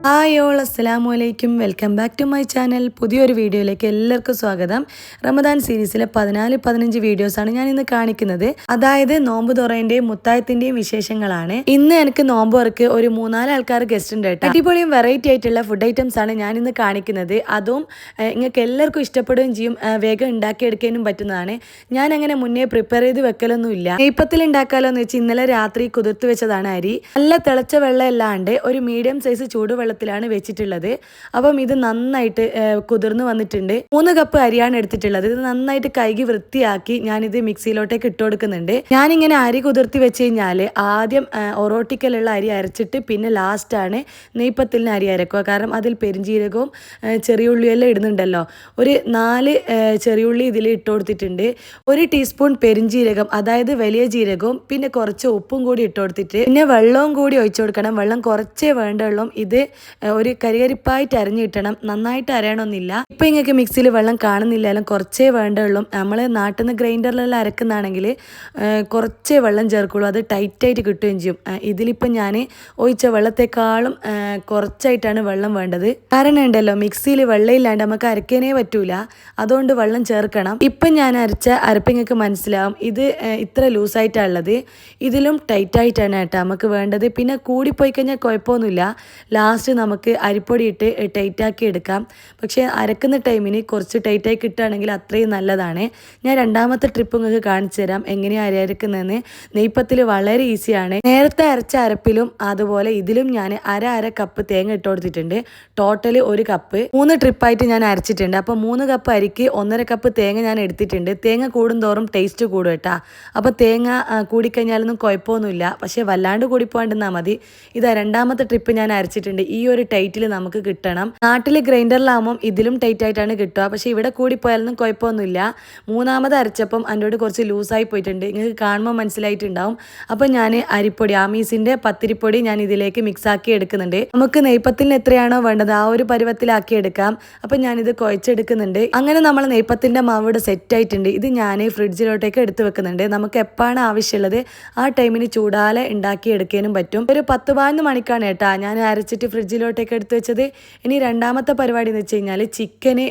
Hi all അസ്സലാമു അലൈക്കും welcome back to my channel. പുതിയൊരു വീഡിയോയിലേക്ക് എല്ലാവർക്കും സ്വാഗതം. റമദാൻ സീരീസിലെ 14-15 വീഡിയോസാണ് ഞാൻ ഇന്ന് കാണിക്കുന്നത്. അതായത് നോമ്പ് തുറേന്റെയും മുത്തായത്തിന്റെയും വിശേഷങ്ങളാണ്. ഇന്ന് എനിക്ക് നോമ്പ് തുറക്ക് ഒരു 3-4 ആൾക്കാർ ഗസ്റ്റ് ഉണ്ട് കേട്ടോ. അടിപൊളിയും വെറൈറ്റി ആയിട്ടുള്ള ഫുഡ് ഐറ്റംസ് ആണ് ഞാൻ ഇന്ന് കാണിക്കുന്നത്. അതും നിങ്ങൾക്ക് എല്ലാവർക്കും ഇഷ്ടപ്പെടുകയും ചെയ്യും, വേഗം ഉണ്ടാക്കിയെടുക്കാനും പറ്റുന്നതാണ്. ഞാൻ അങ്ങനെ മുന്നേ പ്രിപ്പയർ ചെയ്ത് വെക്കലൊന്നുമില്ല. നെയ്പ്പത്തിൽ ഉണ്ടാക്കാലോ എന്ന് വെച്ച് ഇന്നലെ രാത്രി കുതിർത്ത് വെച്ചതാണ് അരി. നല്ല തിളച്ച വെള്ളം അല്ലാണ്ട് ഒരു മീഡിയം സൈസ് ചൂടുവെള്ളത്തിലാണ് വെച്ചിട്ടുള്ളത്. അപ്പം ഇത് നന്നായിട്ട് കുതിർന്ന് വന്നിട്ടുണ്ട്. 3 കപ്പ് അരിയാണ് എടുത്തിട്ടുള്ളത്. ഇത് നന്നായിട്ട് കഴുകി വൃത്തിയാക്കി ഞാനിത് മിക്സിയിലോട്ടേക്ക് ഇട്ട് കൊടുക്കുന്നുണ്ട്. ഞാനിങ്ങനെ അരി കുതിർത്തി വെച്ച് കഴിഞ്ഞാൽ ആദ്യം ഒറോട്ടിക്കലുള്ള അരി അരച്ചിട്ട് പിന്നെ ലാസ്റ്റാണ് നെയ്പ്പത്തിലിന് അരി അരക്കുക. കാരണം അതിൽ പെരിഞ്ചീരകവും ചെറിയ ഉള്ളിയെല്ലാം ഇടുന്നുണ്ടല്ലോ. ഒരു 4 ചെറിയുള്ളി ഇതിൽ ഇട്ട് കൊടുത്തിട്ടുണ്ട്. 1 ടീസ്പൂൺ പെരിഞ്ചീരകം, അതായത് വലിയ ജീരകവും പിന്നെ കുറച്ച് ഉപ്പും കൂടി ഇട്ട് കൊടുത്തിട്ട് പിന്നെ വെള്ളവും കൂടി ഒഴിച്ചു കൊടുക്കണം. വെള്ളം കുറച്ചേ വേണ്ടുള്ളൂ. ഇത് ഒരു കരികരിപ്പായിട്ട് അരഞ്ഞു കിട്ടണം, നന്നായിട്ട് അരയണമെന്നില്ല. ഇപ്പം നിങ്ങൾക്ക് മിക്സിയിൽ വെള്ളം കാണുന്നില്ലാലും കുറച്ചേ വേണ്ടുള്ളൂ. നമ്മൾ നാട്ടിൽ നിന്ന് ഗ്രൈൻഡറിലെല്ലാം അരക്കുന്നതാണെങ്കിൽ കുറച്ചേ വെള്ളം ചേർക്കുള്ളൂ, അത് ടൈറ്റായിട്ട് കിട്ടുകയും ചെയ്യും. ഇതിലിപ്പം ഞാൻ ഒഴിച്ച വെള്ളത്തെക്കാളും കുറച്ചായിട്ടാണ് വെള്ളം വേണ്ടത്. കാരണം ഉണ്ടല്ലോ, മിക്സിയിൽ വെള്ളമില്ലാണ്ട് നമുക്ക് അരക്കാനേ പറ്റൂല, അതുകൊണ്ട് വെള്ളം ചേർക്കണം. ഇപ്പം ഞാൻ അരച്ച അരപ്പ് നിങ്ങൾക്ക് മനസ്സിലാവും. ഇത് ഇത്ര ലൂസായിട്ടാണുള്ളത്, ഇതിലും ടൈറ്റായിട്ടാണ് കേട്ടോ നമുക്ക് വേണ്ടത്. പിന്നെ കൂടിപ്പോയി കഴിഞ്ഞാൽ കുഴപ്പമൊന്നുമില്ല, ലാസ്റ്റ് നമുക്ക് അരിപ്പൊടി ഇട്ട് ടൈറ്റാക്കി എടുക്കാം. പക്ഷേ അരക്കുന്ന ടൈമിന് കുറച്ച് ടൈറ്റായി കിട്ടുകയാണെങ്കിൽ അത്രയും നല്ലതാണ്. ഞാൻ രണ്ടാമത്തെ ട്രിപ്പ് നിങ്ങൾക്ക് കാണിച്ചു തരാം എങ്ങനെയാണ് അരി അരക്കുന്നതെന്ന്. നെയ്പ്പത്തിൽ വളരെ ഈസിയാണ്. നേരത്തെ അരച്ച അരപ്പിലും അതുപോലെ ഇതിലും ഞാൻ അര കപ്പ് തേങ്ങ ഇട്ട് കൊടുത്തിട്ടുണ്ട്. ടോട്ടൽ 1 കപ്പ് 3 ട്രിപ്പായിട്ട് ഞാൻ അരച്ചിട്ടുണ്ട്. അപ്പോൾ 3 കപ്പ് അരിക്ക് 1.5 കപ്പ് തേങ്ങ ഞാൻ എടുത്തിട്ടുണ്ട്. തേങ്ങ കൂടുന്തോറും ടേസ്റ്റ് കൂടും കേട്ടോ. അപ്പോൾ തേങ്ങ കൂടിക്കഴിഞ്ഞാലൊന്നും കുഴപ്പമൊന്നുമില്ല, പക്ഷേ വല്ലാണ്ട് കൂടിപ്പോണ്ടെന്നാൽ മതി. ഇതാ രണ്ടാമത്തെ ട്രിപ്പ് ഞാൻ അരച്ചിട്ടുണ്ട്. ഈ ഒരു ടൈറ്റിൽ നമുക്ക് കിട്ടണം. നാട്ടിൽ ഗ്രൈൻഡറിലാകുമ്പം ഇതിലും ടൈറ്റ് ആയിട്ടാണ് കിട്ടുക, പക്ഷേ ഇവിടെ കൂടിപ്പോയാലൊന്നും കുഴപ്പമൊന്നുമില്ല. മൂന്നാമത് അരച്ചപ്പം അതിൻ്റെ കുറച്ച് ലൂസായി പോയിട്ടുണ്ട്, നിങ്ങൾക്ക് കാണുമ്പോൾ മനസ്സിലായിട്ടുണ്ടാവും. അപ്പം ഞാൻ അരിപ്പൊടി ആമീസിൻ്റെ പത്തിരിപ്പൊടി ഞാൻ ഇതിലേക്ക് മിക്സാക്കി എടുക്കുന്നുണ്ട്. നമുക്ക് നെയ്പ്പത്തിന് എത്രയാണോ വേണ്ടത് ആ ഒരു പരുവത്തിലാക്കി എടുക്കാം. അപ്പം ഞാനിത് കുഴച്ചെടുക്കുന്നുണ്ട്. അങ്ങനെ നമ്മൾ നെയ്പ്പത്തിൻ്റെ മാവ് ഇവിടെ സെറ്റ് ആയിട്ടുണ്ട്. ഇത് ഞാൻ ഫ്രിഡ്ജിലോട്ടേക്ക് എടുത്ത് വെക്കുന്നുണ്ട്. നമുക്ക് എപ്പോഴാണ് ആവശ്യമുള്ളത് ആ ടൈമിന് ചൂടാലെ ഉണ്ടാക്കി എടുക്കാനും പറ്റും. ഒരു 10-15 മണിക്കാണ് കേട്ടോ ഞാൻ അരച്ചിട്ട് ഫ്രിഡ്ജിലോട്ടേക്ക് എടുത്ത് വെച്ചത്. ഇനി രണ്ടാമത്തെ പരിപാടി എന്ന് വെച്ച് കഴിഞ്ഞാൽ ചിക്കന്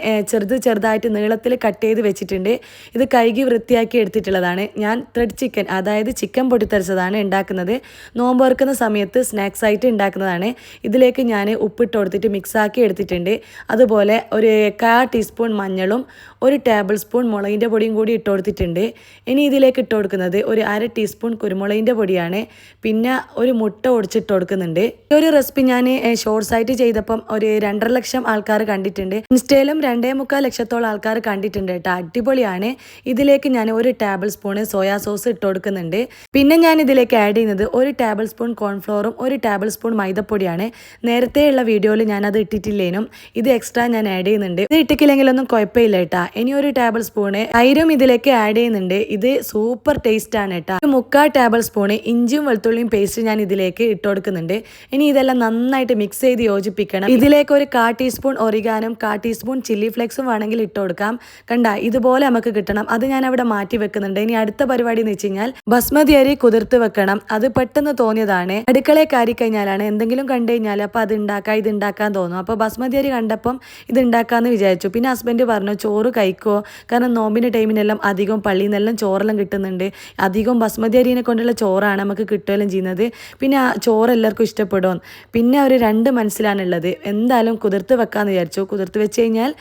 ചെറുതായിട്ട് നീളത്തിൽ കട്ട് ചെയ്ത് വെച്ചിട്ടുണ്ട്. ഇത് കഴുകി വൃത്തിയാക്കി എടുത്തിട്ടുള്ളതാണ്. ഞാൻ ത്രെഡ് ചിക്കൻ, അതായത് ചിക്കൻ പൊട്ടിത്തെറിച്ചതാണ് ഉണ്ടാക്കുന്നത്. നോമ്പ് തുറക്കുന്ന സമയത്ത് സ്നാക്സ് ആയിട്ട് ഉണ്ടാക്കുന്നതാണ്. ഇതിലേക്ക് ഞാൻ ഉപ്പിട്ട് കൊടുത്തിട്ട് മിക്സാക്കി എടുത്തിട്ടുണ്ട്. അതുപോലെ ഒരു 1/4 ടീസ്പൂൺ മഞ്ഞളും 1 ടേബിൾ സ്പൂൺ മുളകിൻ്റെ പൊടിയും കൂടി ഇട്ട് കൊടുത്തിട്ടുണ്ട്. ഇനി ഇതിലേക്ക് ഇട്ട് കൊടുക്കുന്നത് ഒരു 1/2 ടീസ്പൂൺ കുരുമുളകിൻ്റെ പൊടിയാണ്. പിന്നെ ഒരു മുട്ട ഒടിച്ചിട്ട് കൊടുക്കുന്നുണ്ട്. ഈ ഒരു റെസിപ്പി ഞാൻ ഷോർട്സ് ആയിട്ട് ചെയ്തപ്പം ഒരു 2.5 ലക്ഷം ആൾക്കാർ കണ്ടിട്ടുണ്ട്. ഇൻസ്റ്റയിലും 2.25 ലക്ഷത്തോളം ആൾക്കാർ കണ്ടിട്ടുണ്ട് കേട്ടോ. അടിപൊളിയാണ്. ഇതിലേക്ക് ഞാൻ 1 ടേബിൾ സ്പൂൺ സോയാ സോസ് ഇട്ട് കൊടുക്കുന്നുണ്ട്. പിന്നെ ഞാൻ ഇതിലേക്ക് ആഡ് ചെയ്യുന്നത് 1 ടേബിൾ സ്പൂൺ കോൺഫ്ലോറും 1 ടേബിൾ സ്പൂൺ മൈദപ്പൊടിയാണ്. നേരത്തെയുള്ള വീഡിയോയിൽ ഞാനത് ഇട്ടിട്ടില്ലേനും ഇത് എക്സ്ട്രാ ഞാൻ ആഡ് ചെയ്യുന്നുണ്ട്. ഇത് ഇട്ടിക്കില്ലെങ്കിലൊന്നും കുഴപ്പമില്ല കേട്ടോ. ഇനി 1 ടേബിൾ സ്പൂണ് തൈരും ഇതിലേക്ക് ആഡ് ചെയ്യുന്നുണ്ട്. ഇത് സൂപ്പർ ടേസ്റ്റ് ആണ് കേട്ടോ. 1/4 ടേബിൾ സ്പൂണ് ഇഞ്ചിയും വെളുത്തുള്ളിയും പേസ്റ്റ് ഞാൻ ഇതിലേക്ക് ഇട്ട് കൊടുക്കുന്നുണ്ട്. ഇനി ഇതെല്ലാം നന്നായിട്ട് മിക്സ് ചെയ്ത് യോജിപ്പിക്കണം. ഇതിലേക്ക് ഒരു 1/4 ടീസ്പൂൺ ഒറിഗാനും 1/4 ടീസ്പൂൺ ചില്ലി ഫ്ലേക്സും വേണമെങ്കിൽ ഇട്ട് കൊടുക്കാം. കണ്ട ഇതുപോലെ നമുക്ക് കിട്ടണം. അത് ഞാൻ അവിടെ മാറ്റി വെക്കുന്നുണ്ട്. ഇനി അടുത്ത പരിപാടി എന്ന് വെച്ച് കഴിഞ്ഞാൽ ബസ്മതി അരി കുതിർത്ത് വെക്കണം. അത് പെട്ടെന്ന് തോന്നിയതാണ്. അടുക്കളയെ കയറി കഴിഞ്ഞാലാണ് എന്തെങ്കിലും കണ്ടു കഴിഞ്ഞാൽ അപ്പോൾ അത് ഉണ്ടാക്കാം ഇത് ഉണ്ടാക്കാൻ തോന്നും. അപ്പോൾ ബസ്മതി അരി കണ്ടപ്പം ഇത് ഉണ്ടാക്കാമെന്ന് വിചാരിച്ചു. പിന്നെ ഹസ്ബൻഡ് പറഞ്ഞു ചോറ് കഴിക്കുമോ, കാരണം നോമ്പിൻ്റെ ടൈമിനെല്ലാം അധികം പള്ളിയിൽ നിന്നെല്ലാം ചോറെല്ലാം കിട്ടുന്നുണ്ട്. അധികം ബസ്മതി അരിനെ കൊണ്ടുള്ള ചോറാണ് നമുക്ക് കിട്ടുകയെല്ലാം ചെയ്യുന്നത്. പിന്നെ ആ ചോറ് എല്ലാവർക്കും ഇഷ്ടപ്പെടും. പിന്നെ ഒരു 2 മനസ്സിലാണുള്ളത്. എന്തായാലും കുതിർത്ത് വെക്കാമെന്ന് വിചാരിച്ചു. കുതിർത്ത് വെച്ച് കഴിഞ്ഞാൽ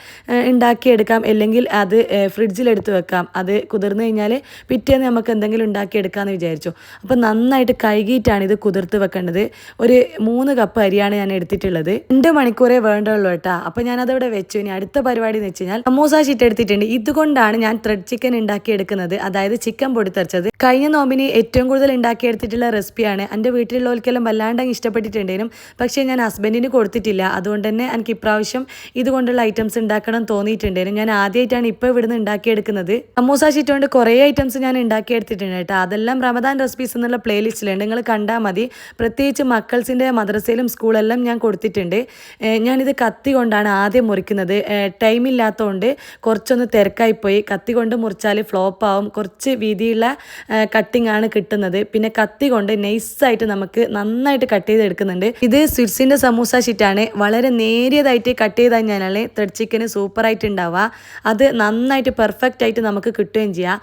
ഉണ്ടാക്കിയെടുക്കാം, അല്ലെങ്കിൽ അത് ഫ്രിഡ്ജിലെടുത്ത് വെക്കാം. അത് കുതിർന്ന് കഴിഞ്ഞാൽ പിറ്റേന്ന് നമുക്ക് എന്തെങ്കിലും ഉണ്ടാക്കിയെടുക്കാമെന്ന് വിചാരിച്ചു. അപ്പോൾ നന്നായിട്ട് കഴുകിയിട്ടാണ് ഇത് കുതിർത്ത് വെക്കേണ്ടത്. ഒരു 3 കപ്പ് അരിയാണ് ഞാൻ എടുത്തിട്ടുള്ളത്. 2 മണിക്കൂറേ വേണ്ടുള്ളൂ കേട്ടോ. അപ്പോൾ ഞാനതവിടെ വെച്ചു. ഇനി അടുത്ത പരിപാടി എന്ന് വെച്ച് കഴിഞ്ഞാൽ സമൂസ ഷീറ്റ് എടുത്തിട്ടുണ്ട്. ഇതുകൊണ്ടാണ് ഞാൻ ത്രെഡ് ചിക്കൻ ഉണ്ടാക്കിയെടുക്കുന്നത്, അതായത് ചിക്കൻ പൊടിത്തെറിച്ചത്. കഴിഞ്ഞ നോമ്പിന് ഏറ്റവും കൂടുതൽ ഉണ്ടാക്കിയെടുത്തിട്ടുള്ള റെസിപ്പിയാണ്. എൻ്റെ വീട്ടിലുള്ളവർക്കെല്ലാം വല്ലാണ്ട് ഇഷ്ടപ്പെട്ടിട്ടുണ്ടേനും, പക്ഷേ ഞാൻ ഹസ്ബൻഡിന് കൊടുത്തിട്ടില്ല. അതുകൊണ്ട് തന്നെ എനിക്ക് ഇപ്രാവശ്യം ഇതുകൊണ്ടുള്ള ഐറ്റംസ് ഉണ്ടാക്കണം തോന്നിയിട്ടുണ്ടായിരുന്നു. ഞാൻ ആദ്യമായിട്ടാണ് ഇപ്പോൾ ഇവിടുന്ന് ഉണ്ടാക്കിയെടുക്കുന്നത്. സമൂസ ഷീറ്റ് കൊണ്ട് കുറേ ഐറ്റംസ് ഞാൻ ഉണ്ടാക്കിയെടുത്തിട്ടുണ്ട് കേട്ടോ. അതെല്ലാം റമദാൻ റെസിപ്പീസ് എന്നുള്ള പ്ലേലിസ്റ്റിലുണ്ട്, നിങ്ങൾ കണ്ടാൽ മതി. പ്രത്യേകിച്ച് മക്കൾസിൻ്റെ മദ്രസയിലും സ്കൂളെല്ലാം ഞാൻ കൊടുത്തിട്ടുണ്ട്. ഞാനിത് കത്തി കൊണ്ടാണ് ആദ്യം മുറിക്കുന്നത്. ടൈമില്ലാത്തതുകൊണ്ട് കുറച്ചൊന്ന് തിരക്കായിപ്പോയി. കത്തി കൊണ്ട് മുറിച്ചാൽ ഫ്ലോപ്പ് ആവും. കുറച്ച് വീതിയുള്ള കട്ടിംഗ് ആണ് കിട്ടുന്നത്. പിന്നെ കത്തി കൊണ്ട് നൈസായിട്ട് നമുക്ക് നന്നായിട്ട് കട്ട് ചെയ്ത് എടുക്കുന്നുണ്ട്. ഇത് സ്വിറ്റ്സിൻ്റെ സമൂസ ഷീറ്റാണ്. വളരെ നേരിയതായിട്ട് കട്ട് ചെയ്ത് കഴിഞ്ഞാൽ ത്രെഡ് ചിക്കന് സൂപ്പറായിട്ട് ഉണ്ടാവുക. അത് നന്നായിട്ട് പെർഫെക്റ്റ് ആയിട്ട് നമുക്ക് കിട്ടുകയും ചെയ്യാം.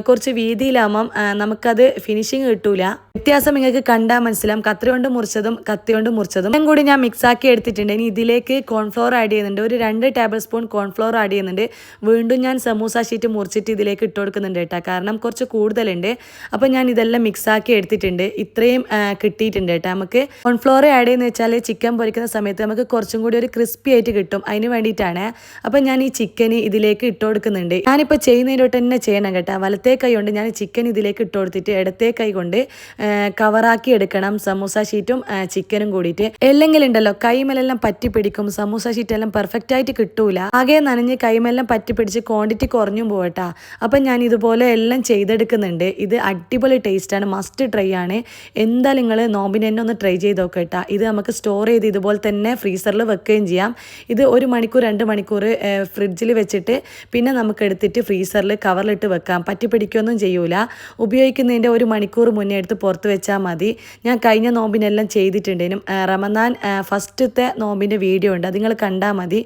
കുറച്ച് വീതിയിലാകുമ്പം നമുക്കത് ഫിനിഷിങ് കിട്ടൂല. വ്യത്യാസം നിങ്ങൾക്ക് കണ്ടാൽ മനസ്സിലാവും. കത്തി കൊണ്ട് മുറിച്ചതും കത്തി കൊണ്ട് മുറിച്ചതും എല്ലാം കൂടി ഞാൻ മിക്സ് ആക്കി എടുത്തിട്ടുണ്ട്. ഇനി ഇതിലേക്ക് കോൺഫ്ലോർ ആഡ് ചെയ്യുന്നുണ്ട്. ഒരു 2 ടേബിൾ സ്പൂൺ കോൺഫ്ലോർ ആഡ് ചെയ്യുന്നുണ്ട്. വീണ്ടും ഞാൻ സമൂസ ഷീറ്റ് മുറിച്ചിട്ട് ഇതിലേക്ക് ഇട്ട് കൊടുക്കുന്നുണ്ട് കേട്ടോ. കാരണം കുറച്ച് കൂടുതലുണ്ട്. അപ്പോൾ ഞാൻ ഇതെല്ലാം മിക്സ് ആക്കി എടുത്തിട്ടുണ്ട്. ഇത്രയും കിട്ടിയിട്ടുണ്ട് കേട്ടോ. നമുക്ക് കോൺഫ്ലോർ ആഡ് ചെയ്യുന്ന വെച്ചാൽ ചിക്കൻ പൊരിക്കുന്ന സമയത്ത് നമുക്ക് കുറച്ചും കൂടി ഒരു ക്രിസ്പി ആയിട്ട് കിട്ടും. അതിന് വേണ്ടിയിട്ടാണ്. അപ്പം ഞാൻ ഈ ചിക്കൻ ഇതിലേക്ക് ഇട്ട് കൊടുക്കുന്നുണ്ട്. ഞാനിപ്പോൾ ചെയ്യുന്നതിലോട്ട് തന്നെ ചെയ്യണം കേട്ടോ. വലത്തേ കൈ കൊണ്ട് ഞാൻ ചിക്കൻ ഇതിലേക്ക് ഇട്ട് കൊടുത്തിട്ട് ഇടത്തേ കൈ കൊണ്ട് കവറാക്കി എടുക്കണം സമൂസ ഷീറ്റും ചിക്കനും കൂടിയിട്ട്. അല്ലെങ്കിൽ ഉണ്ടല്ലോ കൈമലെല്ലാം പറ്റി പിടിക്കും. സമൂസ ഷീറ്റ് എല്ലാം പെർഫെക്റ്റ് ആയിട്ട് കിട്ടൂല. ആകെ നനഞ്ഞ് കൈമെല്ലാം പറ്റി പിടിച്ച് ക്വാണ്ടിറ്റി കുറഞ്ഞും പോകട്ടാ. അപ്പം ഞാൻ ഇതുപോലെ എല്ലാം ചെയ്തെടുക്കുന്നുണ്ട്. ഇത് അടിപൊളി ടേസ്റ്റാണ്. മസ്റ്റ് ട്രൈ ആണ്. എന്തായാലും നിങ്ങൾ നോമ്പിന് തന്നെ ഒന്ന് ട്രൈ ചെയ്ത് നോക്കട്ടാ. ഇത് നമുക്ക് സ്റ്റോർ ചെയ്ത് ഇതുപോലെ തന്നെ ഫ്രീസറിൽ വെക്കുകയും ചെയ്യാം. ഇത് 1 മണിക്കൂർ 2 മണിക്കൂർ ഫ്രിഡ്ജിൽ വെച്ചിട്ട് പിന്നെ നമുക്ക് എടുത്തിട്ട് ഫ്രീസറിൽ കവറിലിട്ട് വെക്കാം. പറ്റി പിടിക്കുകയൊന്നും ചെയ്യൂല. ഉപയോഗിക്കുന്നതിൻ്റെ 1 മണിക്കൂർ മുന്നേ എടുത്ത് പുറത്ത് വെച്ചാൽ മതി. ഞാൻ കഴിഞ്ഞ നോമ്പിനെല്ലാം ചെയ്തിട്ടുണ്ടേനും. റമദാൻ ഫസ്റ്റത്തെ നോമ്പിൻ്റെ വീഡിയോ ഉണ്ട്, അത് നിങ്ങൾ കണ്ടാൽ മതി.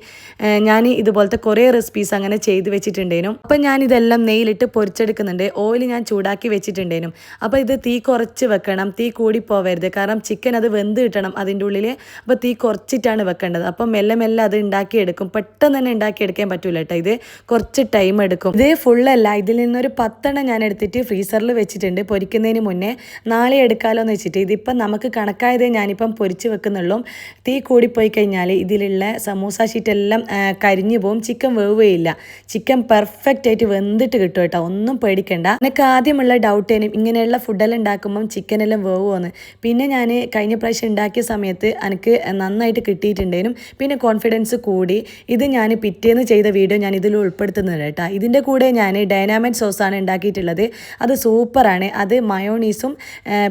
ഞാൻ ഇതുപോലത്തെ കുറേ റെസിപ്പീസ് അങ്ങനെ ചെയ്ത് വെച്ചിട്ടുണ്ടേനും. അപ്പം ഞാനിതെല്ലാം നെയ്യിലിട്ട് പൊരിച്ചെടുക്കുന്നുണ്ട്. ഓയിൽ ഞാൻ ചൂടാക്കി വെച്ചിട്ടുണ്ടേനും. അപ്പോൾ ഇത് തീ കുറച്ച് വെക്കണം. തീ കൂടി പോവരുത്. കാരണം ചിക്കൻ അത് വെന്ത് കിട്ടണം അതിൻ്റെ ഉള്ളിൽ. അപ്പോൾ തീ കുറച്ചിട്ടാണ് വെക്കേണ്ടത്. അപ്പം മെല്ലെ മെല്ലെ അത് ഉണ്ടാക്കിയെടുക്കും. പെട്ടെന്ന് തന്നെ ഉണ്ടാക്കിയെടുക്കാൻ പറ്റൂല കേട്ടോ. ഇത് കുറച്ച് ടൈം എടുക്കും. ഇത് ഫുള്ളല്ല, ഇതിൽ നിന്നൊരു 10 എണ്ണം ഞാൻ എടുത്തിട്ട് ഫ്രീസറിൽ വെച്ചിട്ടുണ്ട് പൊരിക്കുന്നതിന് മുന്നേ. നാളെ എടുക്കാമല്ലോ എന്ന് വെച്ചിട്ട്. ഇതിപ്പം നമുക്ക് കണക്കായതേ ഞാനിപ്പം പൊരിച്ച് വെക്കുന്നുള്ളൂ. തീ കൂടിപ്പോയി കഴിഞ്ഞാൽ ഇതിലുള്ള സമൂസ ഷീറ്റെല്ലാം കരിഞ്ഞു പോകും. ചിക്കൻ വേവുകയില്ല. ചിക്കൻ പെർഫെക്റ്റ് ആയിട്ട് വെന്തിട്ട് കിട്ടും കേട്ടോ. ഒന്നും പേടിക്കണ്ട. എനിക്ക് ആദ്യമുള്ള ഡൗട്ടേനും ഇങ്ങനെയുള്ള ഫുഡെല്ലാം ഉണ്ടാക്കുമ്പം ചിക്കനെല്ലാം വേവുമെന്ന്. പിന്നെ ഞാൻ കഴിഞ്ഞ പ്രാവശ്യം ഉണ്ടാക്കിയ സമയത്ത് എനിക്ക് നന്നായിട്ട് കിട്ടിയിട്ടുണ്ടേനും. പിന്നെ കോൺഫിഡൻസ് കൂടി. ഇത് ഞാൻ പിറ്റേന്ന് ചെയ്ത വീഡിയോ ഞാൻ ഇതിൽ ഉൾപ്പെടുത്തുന്നുണ്ട് കേട്ടോ. ഇതിൻ്റെ കൂടെ ഞാൻ ഡൈനാമൈറ്റ് സോസാണ് ഉണ്ടാക്കിയിട്ടുള്ളത്. അത് സൂപ്പറാണ്. അത് മയോണീസും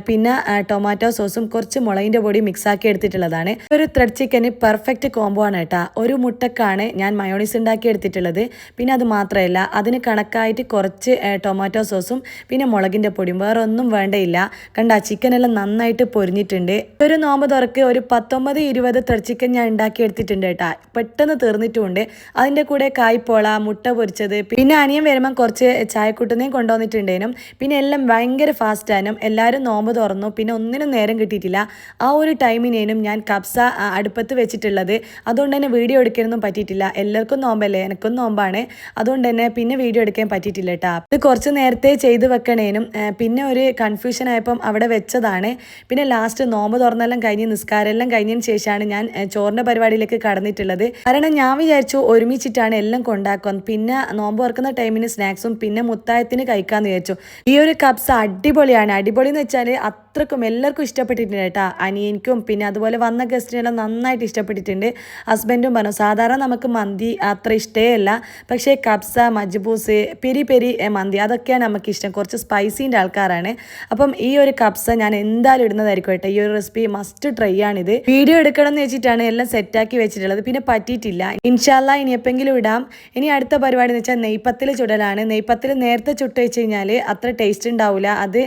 പിന്നെ ടൊമാറ്റോ സോസും കുറച്ച് മുളകിൻ്റെ പൊടി മിക്സാക്കി എടുത്തിട്ടുള്ളതാണ്. ഒരു ത്രെഡ് ചിക്കന് പെർഫെക്റ്റ് കോംബോ ആണ് കേട്ടോ. ഒരു മുട്ടക്കാണ് ഞാൻ മയോണീസ് ഉണ്ടാക്കി എടുത്തിട്ടുള്ളത്. പിന്നെ അത് മാത്രമല്ല, അതിന് കണക്കായിട്ട് കുറച്ച് ടൊമാറ്റോ സോസും പിന്നെ മുളകിൻ്റെ പൊടിയും. വേറെ ഒന്നും വേണ്ടയില്ല. കണ്ട ചിക്കനെല്ലാം നന്നായിട്ട് പൊരിഞ്ഞിട്ടുണ്ട്. ഒരു നോമ്പ് തുറക്ക് ഒരു 19-20 ത്രെഡ് ചിക്കൻ ഞാൻ ഉണ്ടാക്കി എടുത്തിട്ടുണ്ട് കേട്ടോ. പെട്ടെന്ന് തീർന്നിട്ടുമുണ്ട്. അതിൻ്റെ കൂടെ കായ്പോള, മുട്ട പൊരിച്ചത്, പിന്നെ അനിയൻ വരുമ്പം കുറച്ച് ചായക്കൂട്ടുന്നേയും കൊണ്ടുവന്നിട്ടുണ്ടേനും. പിന്നെ എല്ലാം ഭയങ്കര ഫാസ്റ്റാനും. എല്ലാവരും നോമ്പ് തുറന്നു. പിന്നെ ഒന്നിനും നേരം കിട്ടിയിട്ടില്ല. ആ ഒരു ടൈമിനേനും ഞാൻ കബ്സ അടുപ്പത്ത് വെച്ചിട്ടുള്ളത്. അതുകൊണ്ട് തന്നെ വീഡിയോ എടുക്കാനൊന്നും പറ്റിയിട്ടില്ല. എല്ലാവർക്കും നോമ്പല്ലേ, എനിക്കും നോമ്പാണ്. അതുകൊണ്ട് തന്നെ പിന്നെ വീഡിയോ എടുക്കാൻ പറ്റിയിട്ടില്ല കേട്ടോ. ഇത് കുറച്ച് നേരത്തെ ചെയ്ത് വെക്കണേനും പിന്നെ ഒരു കൺഫ്യൂഷൻ ആയപ്പം അവിടെ വെച്ചതാണ്. പിന്നെ ലാസ്റ്റ് നോമ്പ് തുറന്നെല്ലാം കഴിഞ്ഞ് നിസ്കാരമെല്ലാം കഴിഞ്ഞതിന് ശേഷമാണ് ഞാൻ ചോറിൻ്റെ പരിപാടിയിലേക്ക് കടന്നിട്ടുള്ളത്. കാരണം ഞാൻ വിചാരിച്ചു ഒരുമിച്ചിട്ടാണ് എല്ലാം കൊണ്ടാക്കുക. പിന്നെ നോമ്പ് തുറക്കുന്ന ടൈമിന് സ്നാക്സും പിന്നെ മുത്തായത്തിന് കഴിക്കാമെന്ന് വിചാരിച്ചു. ഈ ഒരു കബ്സ അടിപൊളിയാണ്. അടിപൊളി എന്ന് വെച്ചാൽ അത്രക്കും എല്ലാവർക്കും ഇഷ്ടപ്പെട്ടിട്ടുണ്ട് കേട്ടോ. അനിയനിക്കും പിന്നെ അതുപോലെ വന്ന ഗസ്റ്റിനെല്ലാം നന്നായിട്ട് ഇഷ്ടപ്പെട്ടിട്ടുണ്ട്. ഹസ്ബൻഡും പറഞ്ഞു സാധാരണ നമുക്ക് മന്തി അത്ര ഇഷ്ടമല്ല, പക്ഷേ കബ്സ, മജ്ബൂസ്, പെരി പെരി മന്തി അതൊക്കെയാണ് നമുക്കിഷ്ടം. കുറച്ച് സ്പൈസീൻ്റെ ആൾക്കാരാണ്. അപ്പം ഈ ഒരു കബ്സ ഞാൻ എന്തായാലും ഇടുന്നതായിരിക്കും കേട്ടോ. ഈ ഒരു റെസിപ്പി മസ്റ്റ് ട്രൈ ആണിത്. വീഡിയോ എടുക്കണം എന്ന് വെച്ചിട്ടാണ് എല്ലാം സെറ്റാക്കി വെച്ചിട്ടുള്ളത്. പിന്നെ പറ്റിയിട്ടില്ല. ഇൻഷാല്ലാ ഇനി എപ്പെങ്കിലും ഇടാം. ഇനി അടുത്ത പരിപാടി എന്ന് വെച്ചാൽ നെയ്പത്തിൽ ചുടലാണ്. നെയ്പത്തിൽ നേരത്തെ ചുട്ട് വെച്ച് കഴിഞ്ഞാൽ അത്ര ടേസ്റ്റ് ഉണ്ടാവില്ല. അത്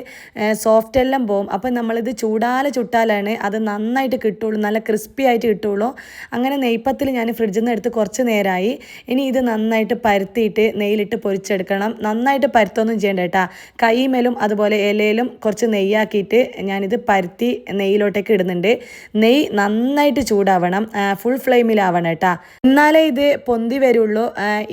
സോഫ്റ്റ് എല്ലാം പോകും. അപ്പം നമ്മളിത് ചുട്ടാലാണ് അത് നന്നായിട്ട് കിട്ടുള്ളൂ. നല്ല ക്രിസ്പി ആയിട്ട് കിട്ടുള്ളൂ. അങ്ങനെ നെയ്പത്തിൽ ഞാൻ ഫ്രിഡ്ജിൽ നിന്ന് എടുത്ത് കുറച്ച് നേരമായി. ഇനി ഇത് നന്നായിട്ട് പരത്തിയിട്ട് നെയ്യിലിട്ട് പൊരിച്ചെടുക്കണം. നന്നായിട്ട് പരുത്തൊന്നും ചെയ്യണ്ട കേട്ടോ. കൈമേലും അതുപോലെ ഇലയിലും കുറച്ച് നെയ്യാക്കിയിട്ട് ഞാനിത് പരുത്തി നെയ്യിലോട്ടേക്ക് ഇടുന്നുണ്ട്. നെയ്യ് നന്നായിട്ട് ചൂടാവണം. ഫുൾ ഫ്ലെയിമിലാവണം കേട്ടോ. എന്നാലേ ഇത് പൊന്തി വരുള്ളൂ.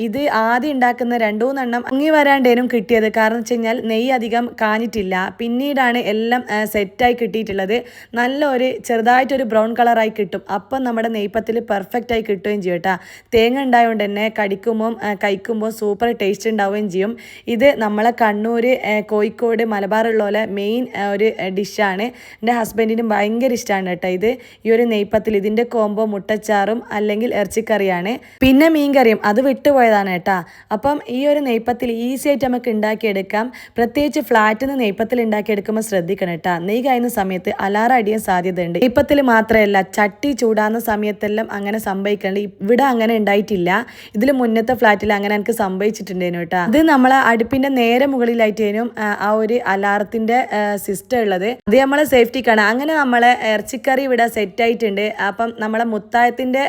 ഇത് ആദ്യം ഉണ്ടാക്കുന്ന 2-3 എണ്ണം അങ്ങി വരാണ്ടേനും കിട്ടിയത്. കാരണം വെച്ച് കഴിഞ്ഞാൽ നെയ്യ് അധികം കാഞ്ഞിട്ടില്ല. പിന്നീടാണ് എല്ലാം സെറ്റായി കിട്ടിയിട്ടുള്ളത്. നല്ലൊരു ചെറുതായിട്ടൊരു ബ്രൗൺ കളറായി കിട്ടും. അപ്പം നമ്മുടെ നെയ്പത്തിൽ പെർഫെക്റ്റ് ആയി കിട്ടുകയും ചെയ്യും കേട്ടോ. തേങ്ങ ഉണ്ടായതുകൊണ്ട് തന്നെ കടിക്കുമ്പോൾ കഴിക്കുമ്പോൾ സൂപ്പർ ടേസ്റ്റ് ഉണ്ടാവുകയും ചെയ്യും. ഇത് നമ്മളെ കണ്ണൂർ, കോഴിക്കോട്, മലബാറുള്ള പോലെ മെയിൻ ഒരു ഡിഷാണ്. എൻ്റെ ഹസ്ബൻഡിനും ഭയങ്കര ഇഷ്ടമാണ് കേട്ടോ ഇത്. ഈ ഒരു നെയ്പത്തിൽ ഇതിൻ്റെ കോംബോ മുട്ടച്ചാറും അല്ലെങ്കിൽ ഇറച്ചിക്കറിയാണ്. പിന്നെ മീൻകറിയും അത് വിട്ടുപോയതാണ് കേട്ടോ. അപ്പം ഈ ഒരു നെയ്പത്തിൽ ഈസി ആയിട്ട് നമുക്ക് ഉണ്ടാക്കിയെടുക്കാം. പ്രത്യേകിച്ച് ഫ്ലാറ്റിൽ നിന്ന് നെയ്പത്തിൽ ഉണ്ടാക്കിയെടുക്കുമ്പോൾ ശ്രദ്ധിക്കണം കേട്ടോ. നെയ്യ് കഴിയുന്ന സമയത്ത് അലാറം അടിയാൻ സാധ്യതയുണ്ട്. നെയ്പത്തിൽ മാത്രമല്ല ചട്ടി ചൂടാകുന്ന സമയത്തെല്ലാം അങ്ങനെ സംഭവിക്കുന്നുണ്ട്. ഇവിടെ അങ്ങനെ ഉണ്ടായിട്ടില്ല. ഇതിൽ മുന്നത്തെ ഫ്ലാറ്റിൽ അങ്ങനെ എനിക്ക് സംഭവിച്ചിട്ടുണ്ടേനു കേട്ടോ. ഇത് നമ്മളെ അടുപ്പിന്റെ നേരെ മുകളിലായിട്ടേനും ആ ഒരു അലാറത്തിന്റെ സിസ്റ്റം ഉള്ളത്. അത് നമ്മളെ സേഫ്റ്റിക്കാണ്. അങ്ങനെ നമ്മളെ ഇറച്ചിക്കറി ഇവിടെ സെറ്റായി ആയിട്ടുണ്ട്. അപ്പം നമ്മളെ മുത്തായത്തിൻ്റെ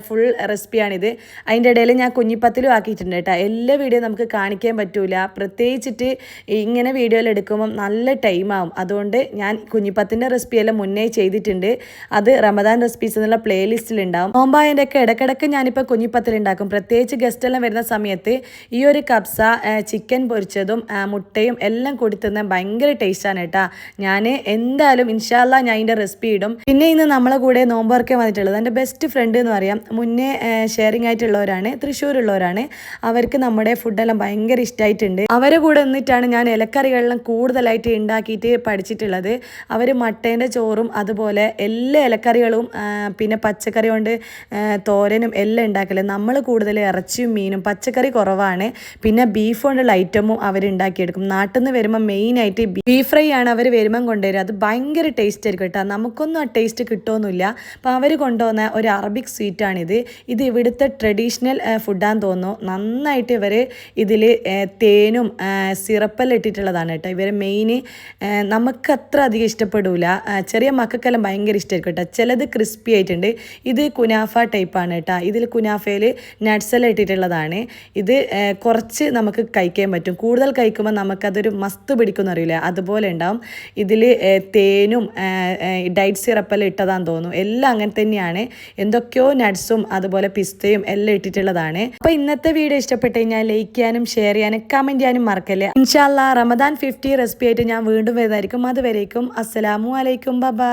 ഫുൾ റെസിപ്പിയാണിത്. അതിൻ്റെ ഇടയിൽ ഞാൻ കുഞ്ഞിപ്പത്തിലും ആക്കിയിട്ടുണ്ട് കേട്ടോ. എല്ലാ വീഡിയോ നമുക്ക് കാണിക്കാൻ പറ്റൂല, പ്രത്യേകിച്ചിട്ട് ഇങ്ങനെ വീഡിയോയിൽ എടുക്കുമ്പം നല്ല ടൈമാവും. അതുകൊണ്ട് ഞാൻ കുഞ്ഞിപ്പത്തിൻ്റെ റെസിപ്പിയെല്ലാം മുന്നേ ചെയ്തിട്ടുണ്ട്. അത് റമദാൻ റെസിപ്പീസ് എന്നുള്ള പ്ലേലിസ്റ്റിലുണ്ടാവും. നോമ്പായതിൻ്റെ ഒക്കെ ഇടയ്ക്കിടയ്ക്ക് ഞാനിപ്പോൾ കുഞ്ഞിപ്പത്തിലുണ്ടാക്കും. പ്രത്യേകിച്ച് ഗസ്റ്റെല്ലാം വരുന്ന സമയത്ത് ഈ ഒരു കബ്സ ചിക്കൻ പൊരിച്ചതും മുട്ടയും എല്ലാം കൂടി തിന്നാൻ ഭയങ്കര ടേസ്റ്റാണ് കേട്ടോ. ഞാൻ എന്തായാലും ഇൻഷാല്ലാ ഞാൻ ഇതിൻ്റെ റെസിപ്പി ഇടും. പിന്നെ ഇന്ന് നമ്മളെ കൂടെ നോമ്പുറക്കാൻ വന്നിട്ടുള്ളത് എൻ്റെ ബെസ്റ്റ് ഫ്രണ്ട് എന്ന് പറയാം. മുന്നേ ഷെയറിംഗ് ആയിട്ടുള്ളവരാണ്, തൃശ്ശൂരുള്ളവരാണ്. അവർക്ക് നമ്മുടെ ഫുഡെല്ലാം ഭയങ്കര ഇഷ്ടമായിട്ടുണ്ട്. അവരെ കൂടെ നിന്നിട്ടാണ് ഞാൻ ഇലക്കറികളെല്ലാം കൂടുതലായിട്ട് ഉണ്ടാക്കിയിട്ട് പഠിച്ചിട്ടുള്ളത്. അവർ മട്ടേൻ്റെ ചോറും അതുപോലെ എല്ലാ ഇലക്കറികളും പിന്നെ പച്ചക്കറി കൊണ്ട് തോരനും എല്ലാം ഉണ്ടാക്കല്. നമ്മൾ കൂടുതൽ ഇറച്ചിയും മീനും, പച്ചക്കറി കുറവാണ്. പിന്നെ ബീഫ് കൊണ്ടുള്ള ഐറ്റമും അവർ ഉണ്ടാക്കിയെടുക്കും. നാട്ടിൽ നിന്ന് വരുമ്പോൾ മെയിനായിട്ട് ബീഫ് ഫ്രൈ ആണ് അവർ വരുമ്പം കൊണ്ടുവരിക. അത് ഭയങ്കര ടേസ്റ്റ് ആയിരിക്കും കേട്ടോ. നമുക്കൊന്നും ആ ടേസ്റ്റ് കിട്ടുമൊന്നുമില്ല. അപ്പോൾ അവർ കൊണ്ടുവന്ന ഒരു അറബിക് സ്വീറ്റാണിത്. ഇത് ഇവിടുത്തെ ട്രഡീഷണൽ ഫുഡാന്ന് തോന്നുന്നു. നന്നായിട്ട് ഇവർ ഇതിൽ തേനും സിറപ്പെല്ലാം ഇട്ടിട്ടുള്ളതാണ് കേട്ടോ. ഇവർ മെയിൻ നമുക്ക് അത്ര അധികം ഇഷ്ടപ്പെടില്ല. ചെറിയ മക്കൾക്കെല്ലാം ഭയങ്കര ഇഷ്ടമായിരിക്കും കേട്ടോ. ചിലത് ക്രിസ്പി ആയിട്ടുണ്ട്. ഇത് കുനാഫ ടൈപ്പാണ് കേട്ടോ. ഇതിൽ കുനാഫയിൽ നട്ട്സ് എല്ലാം ഇട്ടിട്ടുള്ളതാണ്. ഇത് കുറച്ച് നമുക്ക് കഴിക്കാൻ പറ്റും. കൂടുതൽ കഴിക്കുമ്പോൾ നമുക്കതൊരു മസ്ത് പിടിക്കുമെന്ന് അറിയില്ല, അതുപോലെ ഉണ്ടാവും. ഇതിൽ തേനും ഡയറ്റ് സിറപ്പെല്ലാം ഇട്ടതാന്ന് തോന്നുന്നു. എല്ലാം അങ്ങനെ തന്നെയാണ്. എന്തൊക്കെയോ നട്ട്സും അതുപോലെ പിസ്തയും എല്ലാം ഇട്ടിട്ടുള്ളതാണ്. അപ്പോൾ ഇന്നത്തെ വീഡിയോ ഇഷ്ടപ്പെട്ട് കഴിഞ്ഞാൽ ലൈക്ക് ചെയ്യാനും ഷെയർ ചെയ്യാനും കമൻറ്റ് ചെയ്യാനും മറക്കല്ലേ. ഇൻഷാല്ലാ റമദാൻ 50 റെസിപ്പി ആയിട്ട് ഞാൻ വീണ്ടും വരുന്നതായിരിക്കും. അതുവരേക്കും അസ്സലാമു അലൈക്കും, ബൈ.